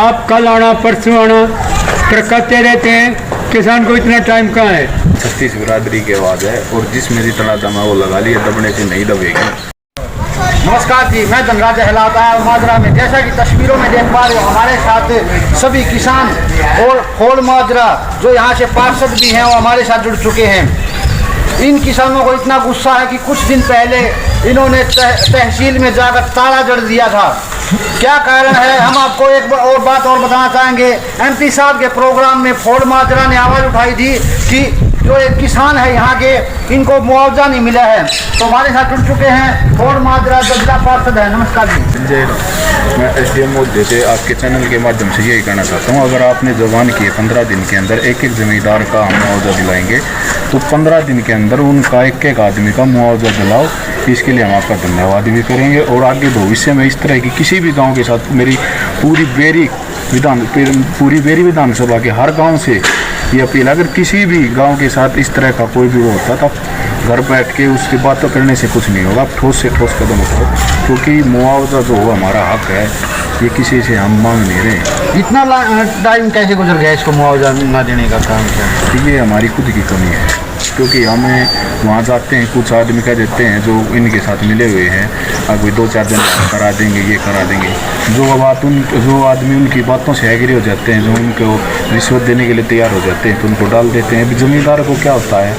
आप कल आना परसों आना तरकते रहते हैं। किसान को इतना टाइम कहाँ है। 36 बिरादरी की आवाज़ है और जिसमें जितना दम है वो लगा लिए, दबने से नहीं दबेगी। नमस्कार जी, मैं धनराज अहलाता माजरा में, जैसा कि तस्वीरों में देख पा रहे हो हमारे साथ सभी किसान और होल माजरा जो यहाँ से पार्षद भी हैं वो हमारे साथ जुड़ चुके हैं। इन किसानों को इतना गुस्सा है कि कुछ दिन पहले इन्होंने तहसील में जाकर ताला जड़ दिया था। क्या कारण है, हम आपको एक और बात और बताना चाहेंगे। एमपी साहब के प्रोग्राम में होल माजरा ने आवाज़ उठाई थी कि जो एक किसान है यहाँ के, इनको मुआवजा नहीं मिला है। तो हमारे साथ जुड़ चुके हैं होल माजरा जिला पार्षद है। नमस्कार जी। जय राम। मैं SDM मोदी से आपके चैनल के माध्यम से यही कहना चाहता हूँ, अगर आपने जबान की 15 दिन के अंदर एक एक जमींदार का हम मुआवजा दिलाएंगे तो 15 दिन के अंदर उनका एक एक आदमी का मुआवजा दिलाओ। इसके लिए हम आपका धन्यवाद भी करेंगे और आगे भविष्य में इस तरह की किसी भी गाँव के साथ मेरी पूरी बेरी विधानसभा के हर गाँव से ये अपील, अगर किसी भी गांव के साथ इस तरह का कोई भी वो होता तो घर बैठ के उसकी बातों करने से कुछ नहीं होगा। ठोस से ठोस कदम उठाओ, क्योंकि मुआवजा जो हो हमारा हक है, ये किसी से हम मांग नहीं रहे। इतना टाइम कैसे गुजर गया इसको मुआवजा न देने का काम क्या? ये हमारी खुद की कमी है, क्योंकि हमें वहाँ जाते हैं, कुछ आदमी कह देते हैं जो इनके साथ मिले हुए हैं, अब कोई 2-4 दिन करा देंगे, ये करा देंगे। जो आदमी उनकी बातों से एग्री हो जाते हैं, जो उनको रिश्वत देने के लिए तैयार हो जाते हैं, तो उनको डाल देते हैं। ज़मींदार को क्या होता है,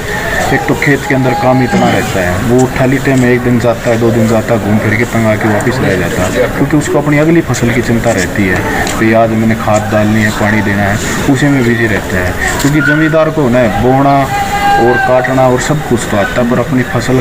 एक तो खेत के अंदर काम इतना रहता है, वो खाली टाइम में 1 दिन जाता है, 2 दिन जाता है, घूम फिर के तंग आके वापस रह जाता है, क्योंकि उसको अपनी अगली फसल की चिंता रहती है। तो आज मैंने खाद डालनी है, पानी देना है, उसी में बिजी रहता है। क्योंकि ज़मींदार को न बोना और काटना और सब कुछ तो आता है, पर अपनी फसल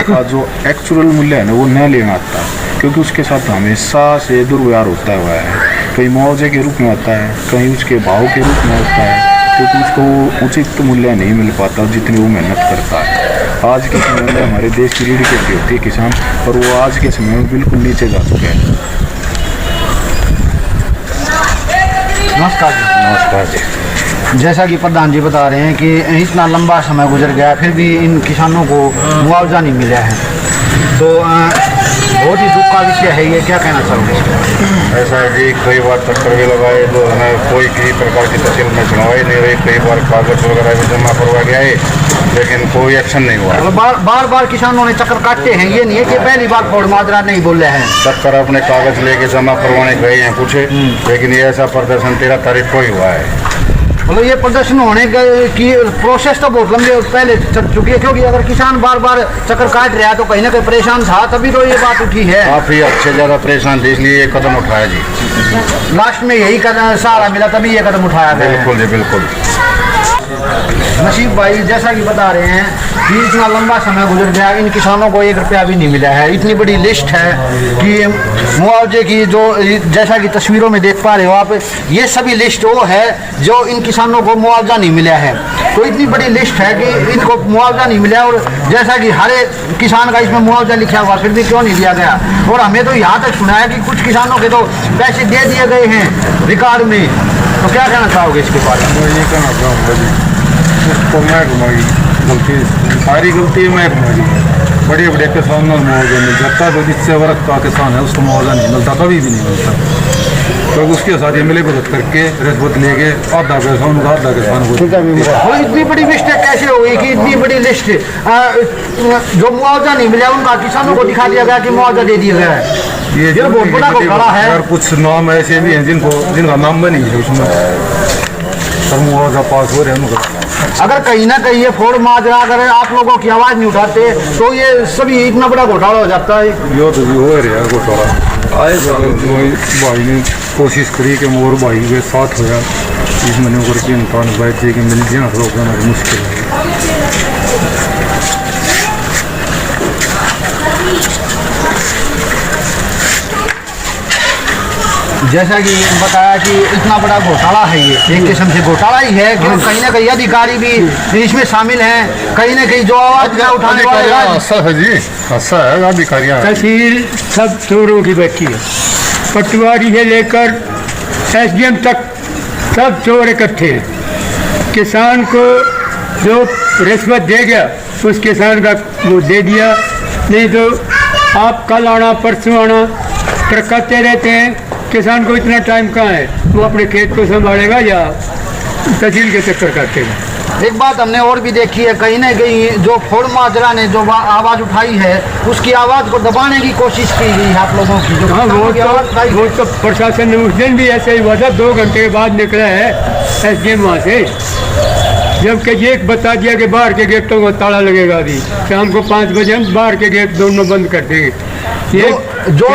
का जो एक्चुअल मूल्य है ना वो न लेना आता, क्योंकि उसके साथ हमेशा से दुर्व्यवहार होता हुआ है। कहीं मुआवजे के रूप में होता है, कहीं उसके भाव के रूप में होता है, क्योंकि उसको उचित मूल्य नहीं मिल पाता जितनी वो मेहनत करता है। आज के समय में हमारे देश की रीढ़ की हड्डी होती है किसान, और वो आज के समय में बिल्कुल नीचे जा चुके हैं। नमस्कार जी। नमस्कार जी। जैसा कि प्रधान जी बता रहे हैं कि इतना लंबा समय गुजर गया फिर भी इन किसानों को मुआवजा नहीं मिला है, तो बहुत ही दुख का विषय है ये। क्या कहना चाहोगे? ऐसा है जी, कई बार चक्कर भी लगाए तो हमें कोई किसी प्रकार की तहसील में सुनवाई नहीं हुई। कई बार कागज वगैरह भी जमा करवा गया है, लेकिन कोई एक्शन नहीं हुआ। बार किसानों ने चक्कर काटते हैं, ये नहीं है कि पहली बार होल माजरा नहीं बोल रहे हैं। चक्कर अपने कागज लेके जमा करवाने गए हैं पूछे, लेकिन ये ऐसा प्रदर्शन 13 तारीख को ही हुआ है। मतलब ये प्रदर्शन होने की प्रोसेस तो बहुत लंबी पहले चल चुकी है, क्योंकि अगर किसान बार बार चक्कर काट रहा है तो कहीं ना कहीं परेशान था, तभी तो ये बात उठी है। काफी अच्छे ज़्यादा परेशान थे, इसलिए ये कदम उठाया जी। लास्ट में यही कदम सहारा मिला, तभी ये कदम उठाया गया। बिल्कुल जी, बिल्कुल। नसीब भाई जैसा कि बता रहे हैं कि इतना लंबा समय गुजर गया, इन किसानों को 1 रुपया भी नहीं मिला है। इतनी बड़ी लिस्ट है कि मुआवजे की, जो जैसा कि तस्वीरों में देख पा रहे हो आप, ये सभी लिस्ट वो है जो इन किसानों को मुआवजा नहीं मिला है। तो इतनी बड़ी लिस्ट है कि इनको मुआवजा नहीं मिला, और जैसा कि हर एक किसान का इसमें मुआवजा लिखा हुआ, फिर भी क्यों नहीं दिया गया। और हमें तो यहाँ तक सुना है कि कुछ किसानों के तो पैसे दे दिए गए हैं रिकॉर्ड में। तो क्या कहना चाहोगे इसके बारे में? ये कहना चाहूँगा जी, उसको मैं घुमाई गलती, सारी गलती मैं घुमाई। बड़े बड़े किसानों को मुआवजा मिल जाता है, तो जिससे वर्ग का किसान है उसको मुआवजा नहीं मिलता, कभी भी नहीं मिलता। तो उसके साथ ये मिले भगत करके रिश्वत लेके आधा किसान को आधा किसान को। इतनी बड़ी मिस्टेक कैसे हो गई कि इतनी बड़ी लिस्ट जो मुआवजा नहीं मिला उनका किसानों को दिखा दिया गया कि मुआवजा दे दिया गया है। ये बहुत बड़ा घोटाला है। और कुछ नाम ऐसे भी हैं जिनका नाम भी नहीं है उसमें, पर मुआवजा पास हो रहे हैं उनका। अगर कहीं ना कहीं ये होल माजरा अगर आप लोगों की आवाज़ नहीं उठाते तो ये सभी इतना बड़ा घोटाला हो जाता है। यो तो हो रहा है घोटाला। आए भाई ने कोशिश करी कि मोर भाई के साथ होया, इसमें होकर के इंसान बैठे कि मिल जाए रोकना मुश्किल है। जैसा कि बताया कि इतना बड़ा घोटाला है, ये एक किस्म से घोटाला ही है, क्योंकि कहीं ना कहीं अधिकारी भी इसमें शामिल हैं। कहीं ना कहीं जो आवाज़ उठाने वाले है जी, ऐसा है अधिकारी। तहसील सब चोरों की बैठी है, पटवारी से लेकर SDM तक सब चोर इकट्ठे हैं। किसान को जो रिश्वत दे गया उस किसान का वो दे दिया, नहीं तो आप कल आना परसों आना तरकते रहते हैं। किसान को इतना टाइम कहाँ है, वो अपने खेत को संभालेगा या तहसील के चक्कर काटेगा। एक बात हमने और भी देखी है, कहीं ना कहीं जो फोड़ माजरा ने जो आवाज़ उठाई है उसकी आवाज़ को दबाने की कोशिश की गई है आप लोगों की। जो हाँ, वो तो प्रशासन ने उस दिन भी ऐसे ही हुआ था, 2 घंटे के बाद निकला है SDM वहाँ से, जबकि ये बता दिया कि बाहर के गेटों को ताला लगेगा, अभी शाम को 5 बजे हम बाहर के गेट दोनों बंद कर देंगे। ये जो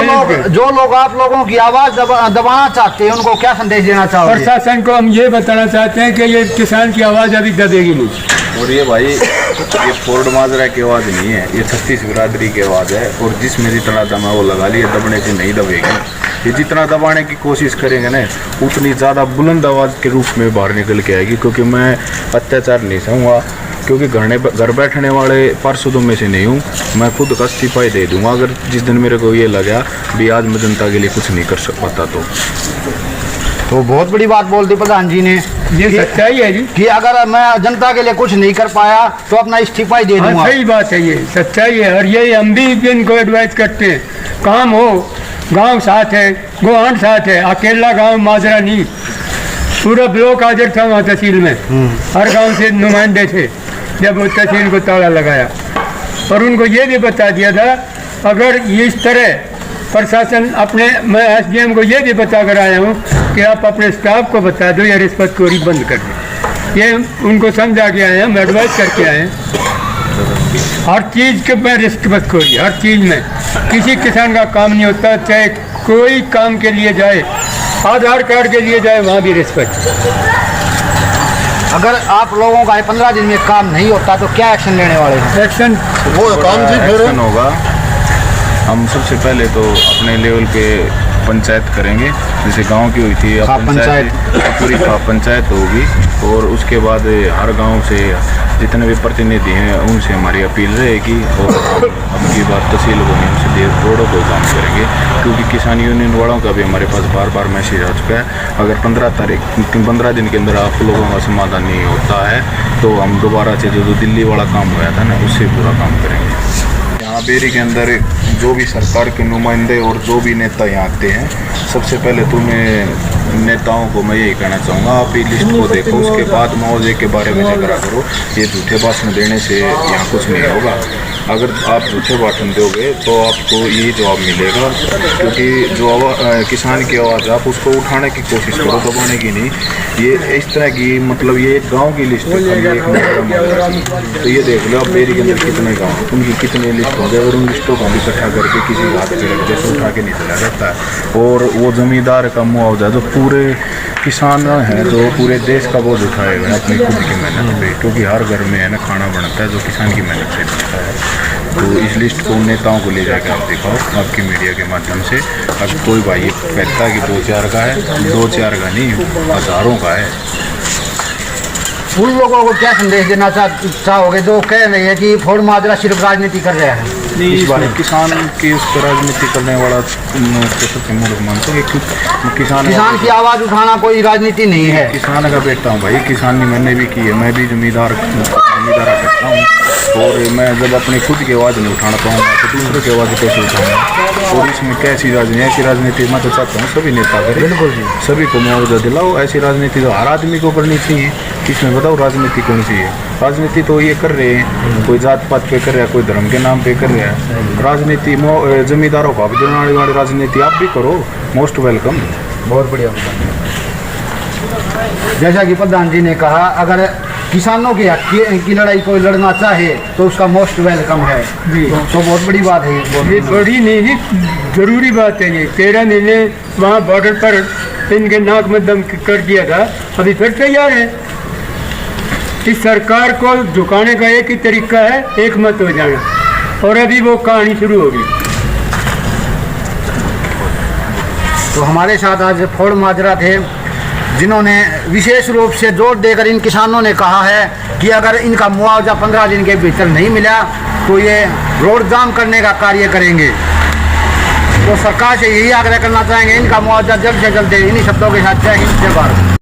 लोग आप लोगों की आवाज़ दबाना चाहते हैं उनको क्या संदेश देना चाहोगे? प्रशासन को हम ये बताना चाहते हैं कि ये किसान की आवाज़ अभी दबेगी नहीं। और ये भाई ये फोर्ड माजरा की आवाज़ नहीं है, ये 36 बिरादरी की आवाज़ है, और जिसमें जितना दम है वो लगा लिया, दबने से नहीं दबेगी। ये जितना दबाने की कोशिश करेंगे ना उतनी ज़्यादा बुलंद आवाज़ के रूप में बाहर निकल के आएगी, क्योंकि मैं अत्याचार नहीं सहूँगा, क्योंकि घर बैठने वाले पार्षदों में से नहीं हूँ। मैं खुद का इस्तीफा ही दे दूँगा अगर जिस दिन मेरे को ये लगा भी आज मैं जनता के लिए कुछ नहीं कर पाता तो बहुत बड़ी बात बोल दी प्रधान जी ने, ये सच्चाई है जी कि अगर मैं जनता के लिए कुछ नहीं कर पाया तो अपना इस्तीफा ही दे दूँगा। हाँ, सही बात है, ये सच्चाई है। और यही हम भी इनको एडवाइस करते हैं, काम हो, गांव साथ है, गोहांड साथ है, अकेला गांव माजरा नहीं, पूरा ब्लॉक हाजिर था वहाँ तहसील में, हर गांव से नुमाइंदे थे जब वो तहसील को ताला लगाया। और उनको ये भी बता दिया था अगर ये इस तरह प्रशासन अपने, मैं SDM को ये भी बता कर आया हूँ कि आप अपने स्टाफ को बता दो या रिश्वतखोरी बंद कर दो, ये उनको समझा के आए हैं, हम एडवाइस करके आए हैं। हर चीज़ के में रिश्वतखोरी, हर चीज़ में किसी किसान का काम नहीं होता, चाहे कोई काम के लिए जाए, आधार कार्ड के लिए जाए, वहाँ भी रिश्वत। अगर आप लोगों का 15 दिन में काम नहीं होता तो क्या एक्शन लेने वाले हैं? एक्शन वो काम जी फिर एक्शन होगा। हम सबसे पहले तो अपने लेवल पे पंचायत करेंगे, जैसे गांव की हुई थी, अब पंचायत पूरी पंचायत होगी, और उसके बाद हर गांव से जितने भी प्रतिनिधि हैं उनसे हमारी अपील रहेगी, और अब की बात तहसील होने उनसे रोडों को काम करेंगे, क्योंकि किसान यूनियन वालों का भी हमारे पास बार बार मैसेज आ चुका है। अगर 15 दिन के अंदर आप लोगों का समाधान नहीं होता है तो हम दोबारा से जो दिल्ली वाला काम हुआ था ना उससे पूरा काम करेंगे। यहाँ बेरी के अंदर जो भी सरकार के नुमाइंदे और जो भी नेता यहाँ आते हैं, सबसे पहले तो मैं नेताओं को मैं यही कहना चाहूँगा, आप ये लिस्ट को देखो, उसके बाद मुआवजे के बारे में झगड़ा करो। ये झूठे भाषण देने से यहाँ कुछ नहीं होगा। अगर आप झूठे भाषण दोगे तो आपको यही जवाब मिलेगा, क्योंकि जो किसान की आवाज़ आप उसको उठाने की कोशिश करो, दबाने की नहीं। ये इस तरह की मतलब ये एक गाँव की लिस्ट है, तो ये देख लो आप बेरी के अंदर कितने गाँव, उनकी कितनी लिस्ट हो गए, और उन लिस्टों को भी इकट्ठा करके किसी हाथ पे जैसे उठा के नहीं चला जाता है। और वो ज़मींदार का मुआवजा जो पूरे किसान हैं, जो पूरे देश का बोझ उठाए हुए अपनी खुद की मेहनत पे, क्योंकि हर घर में है ना खाना बनता है जो किसान की मेहनत से बनता है। तो इस लिस्ट को नेताओं को ले जाकर आप दिखाओ आपकी मीडिया के माध्यम से। अगर कोई भाई कहता है कि 2-4 का है, 2-4 का नहीं, हज़ारों का है। उन लोगों को क्या संदेश देना चाहोगे जो कह रहे हैं कि फोड़ माजरा सिर्फ राजनीति कर रहे हैं? इस बारे में किसान की उस पर राजनीति करने वाला सबसे मूर्ख मानता हूँ कि किसान की आवाज़ उठाना कोई राजनीति नहीं है। किसान का बेटा हूँ भाई, किसानी मैंने भी की है, मैं भी जमींदारा करता हूँ, और मैं जब अपनी खुद की आवाज़ नहीं उठाना पाऊँगा तो दूसरों की आवाज़ कैसे उठाऊँगा? और इसमें कैसी राजनीति, ऐसी राजनीति मैं तो चाहता हूँ सभी नेता करें, बिल्कुल जी, सभी को मुआवजा दिलाओ। ऐसी राजनीति तो हर आदमी को करनी चाहिए। इसमें बताओ राजनीति कौन सी है? राजनीति तो ये कर रहे हैं, कोई जात पात पे कर रहा है, कोई धर्म के नाम पे कर रहा है। राजनीति जमींदारों को हक देने वाली राजनीति आप भी करो, मोस्ट वेलकम। बहुत बढ़िया। जैसा कि प्रधान जी ने कहा, अगर किसानों के हक की लड़ाई कोई लड़ना चाहे तो उसका मोस्ट वेलकम है जी। तो बहुत बड़ी बात है ये बड़ी नहीं जी, जरूरी बात है ये। 13 महीने वहाँ बॉर्डर पर इनके नाक में दम कर दिया था, अभी फिर तैयार है। इस सरकार को झुकाने का एक ही तरीका है, एक मत हो जाना, और अभी वो कहानी शुरू होगी। तो हमारे साथ आज फोड़ माजरा थे, जिन्होंने विशेष रूप से जोर देकर इन किसानों ने कहा है कि अगर इनका मुआवजा 15 दिन के भीतर नहीं मिला तो ये रोड जाम करने का कार्य करेंगे। तो सरकार से यही आग्रह करना चाहेंगे इनका मुआवजा जल्द से जल्द दे। इन्हीं शब्दों के साथ जय हिंद, जय भारत।